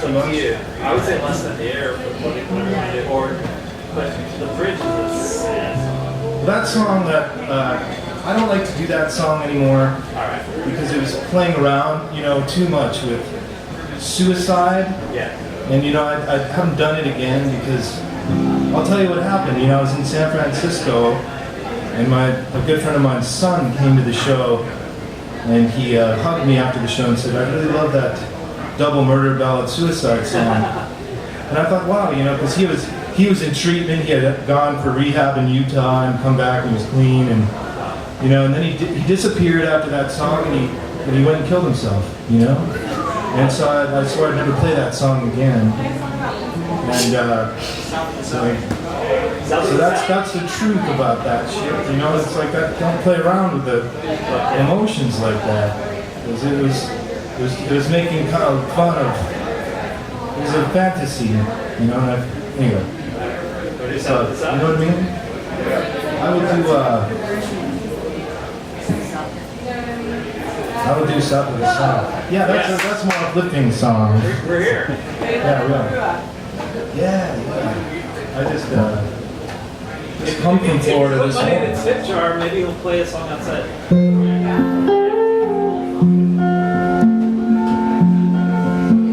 too much? I would say less than the air, but the bridge is a sad song. That song I don't like to do that song anymore because it was playing around, too much with suicide. Yeah. And I haven't done it again because I'll tell you what happened. I was in San Francisco, and a good friend of mine's son came to the show, and he hugged me after the show and said, "I really love that double murder ballad suicide song." And I thought, wow, because he was in treatment. He had gone for rehab in Utah and come back and was clean, and and then he disappeared after that song, and he went and killed himself, And so I swore I'd never play that song again. And so that's the truth about that shit. It's like don't play around with the emotions like that, because it was making kind of fun of. It was a fantasy, anyway. So, you know what I mean? I would do South of the South. Yeah, that's more uplifting song. We're here. Yeah, we are. Yeah. I just come from Florida this morning. morning. If you put money in its tip jar, maybe he'll play a song outside.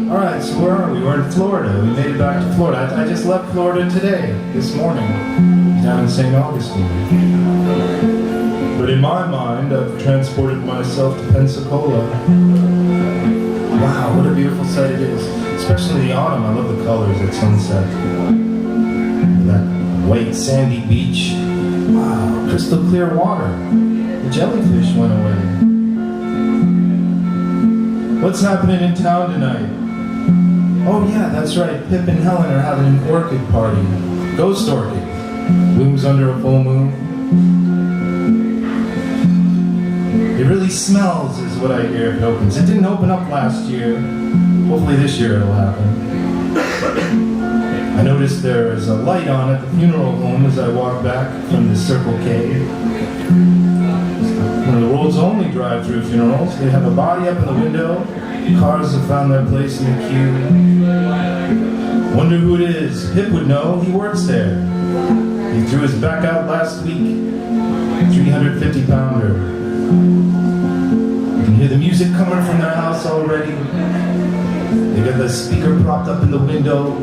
All right, so where are we? We're in Florida. We made it back to Florida. I just left Florida today, this morning, down in St. Augustine. But in my mind, I've transported myself to Pensacola. Wow, what a beautiful sight it is. Especially in the autumn, I love the colors at sunset. That white sandy beach. Wow, crystal clear water. The jellyfish went away. What's happening in town tonight? Oh yeah, that's right. Pip and Helen are having an orchid party. Ghost orchid. Blooms under a full moon. It really smells, is what I hear if it opens. It didn't open up last year. Hopefully this year it'll happen. I noticed there is a light on at the funeral home as I walk back from the Circle K. One of the world's only drive-through funerals. They have a body up in the window. Cars have found their place in the queue. Wonder who it is. Pip would know. He works there. He threw his back out last week. 350-pounder. You can hear the music coming from their house already. They got the speaker propped up in the window,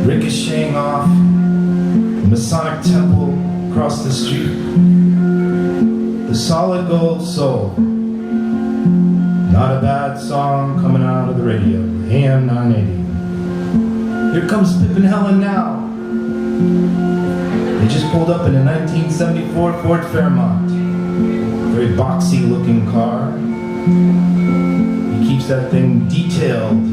ricocheting off the Masonic temple across the street. The Solid Gold Soul. Not a bad song coming out of the radio. AM 980. Here comes Pip and Helen now. They just pulled up in a 1974 Ford Fairmont. Very boxy looking car. He keeps that thing detailed.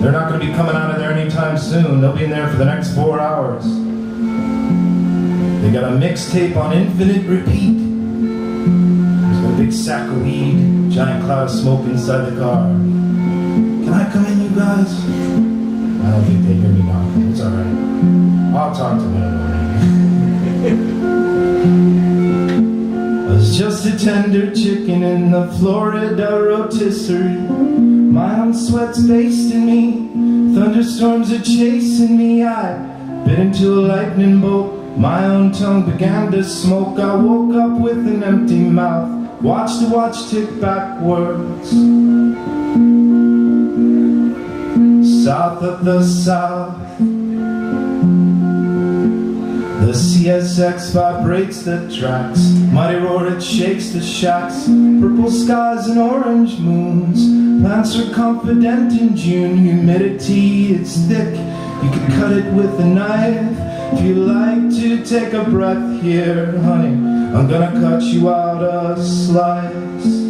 They're not going to be coming out of there anytime soon. They'll be in there for the next 4 hours. They got a mixtape on infinite repeat. There's got a big sack of weed, giant cloud of smoke inside the car. Can I come in, you guys? I don't think they hear me knocking. It's alright. I'll talk to them in the morning. I was just a tender chicken in the Florida rotisserie. My own sweat's basting me. Thunderstorms are chasing me. I bit into a lightning bolt. My own tongue began to smoke. I woke up with an empty mouth. Watched the watch tick backwards. South of the South. The CSX vibrates the tracks. Mighty roar, it shakes the shacks. Purple skies and orange moons. Plants are confident in June. Humidity, it's thick. You can cut it with a knife. If you like to take a breath here, honey, I'm gonna cut you out a slice.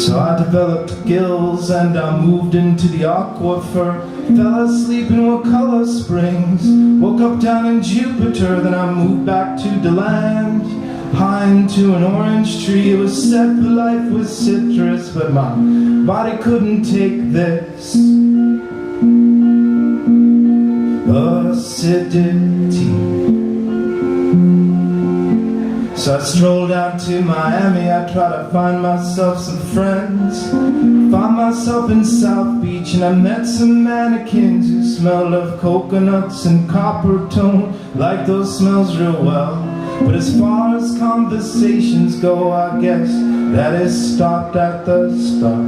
So I developed gills and I moved into the aquifer. Fell asleep in Wakulla Springs. Woke up down in Jupiter. Then I moved back to DeLand. High into an orange tree. It was set for life with citrus, but my body couldn't take this acidity. So I strolled out to Miami, I tried to find myself some friends. Found myself in South Beach and I met some mannequins who smelled of coconuts and copper tone. Like those smells real well. But as far as conversations go, I guess that it stopped at the start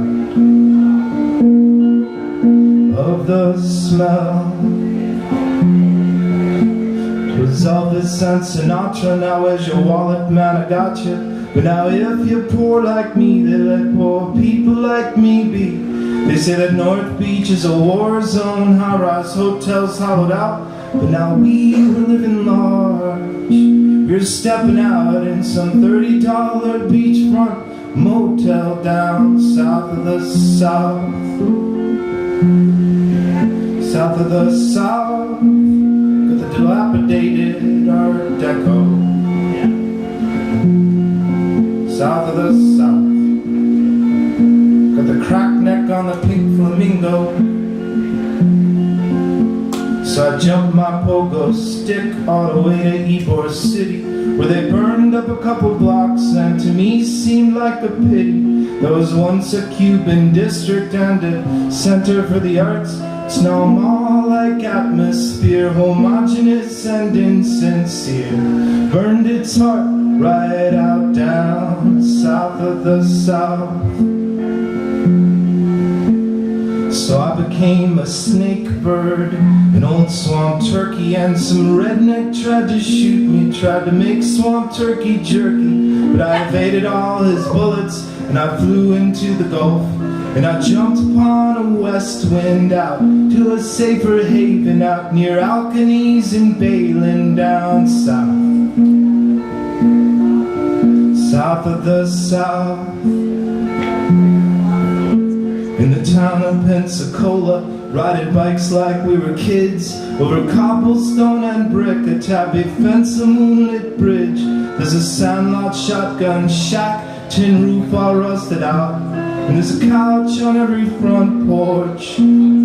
of the smell. It was Elvis and Sinatra, now where's your wallet, man, I got you. But now if you're poor like me, they let poor people like me be. They say that North Beach is a war zone, high-rise hotels hollowed out. But now we were living large. We were stepping out in some $30 beachfront motel down south of the south. South of the south, got the dilapidated Art Deco. South of the south, got the cracked neck on the pink flamingo. So I jumped my pogo stick all the way to Ybor City, where they burned up a couple blocks and to me seemed like a pity. There was once a Cuban district and a center for the arts. It's now a mall-like atmosphere, homogeneous and insincere. Burned its heart right out down south of the south. So I became a snake bird, an old swamp turkey, and some redneck tried to shoot me, tried to make swamp turkey jerky. But I evaded all his bullets and I flew into the Gulf. And I jumped upon a west wind out to a safer haven out near Alkanies and Balin down south. South of the south. In the town of Pensacola, riding bikes like we were kids, over cobblestone and brick, a tabby fence, a moonlit bridge. There's a sandlot shotgun shack, tin roof all rusted out. And there's a couch on every front porch,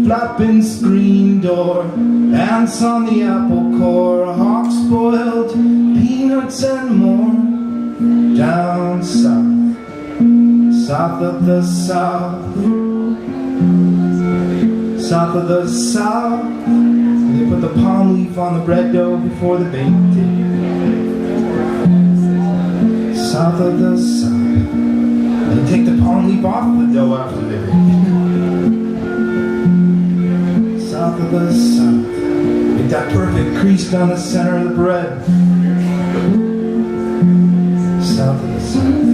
flapping screen door, ants on the apple core, hawks boiled, peanuts and more. Down south, south of the south, south of the south. And they put the palm leaf on the bread dough before the baked it. South of the south. And take the palm leaf off the dough after they bake it. South of the south. Make that perfect crease down the center of the bread. South of the south.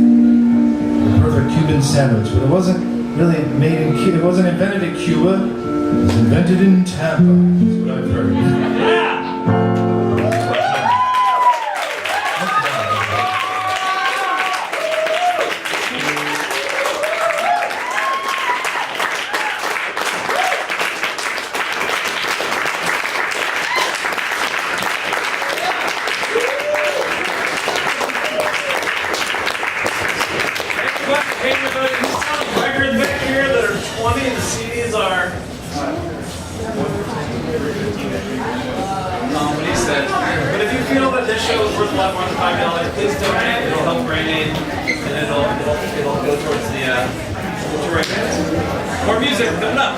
The perfect Cuban sandwich, but it wasn't really made in Cuba. It wasn't invented in Cuba. It was invented in Tampa. That's what I've heard. Hey everybody, there's some records back here that are 20 and the CDs are... what he said. But if you feel that this show is worth a lot more than $5, please donate. It'll help Brain Aid and it'll go towards the right bands. More music coming up.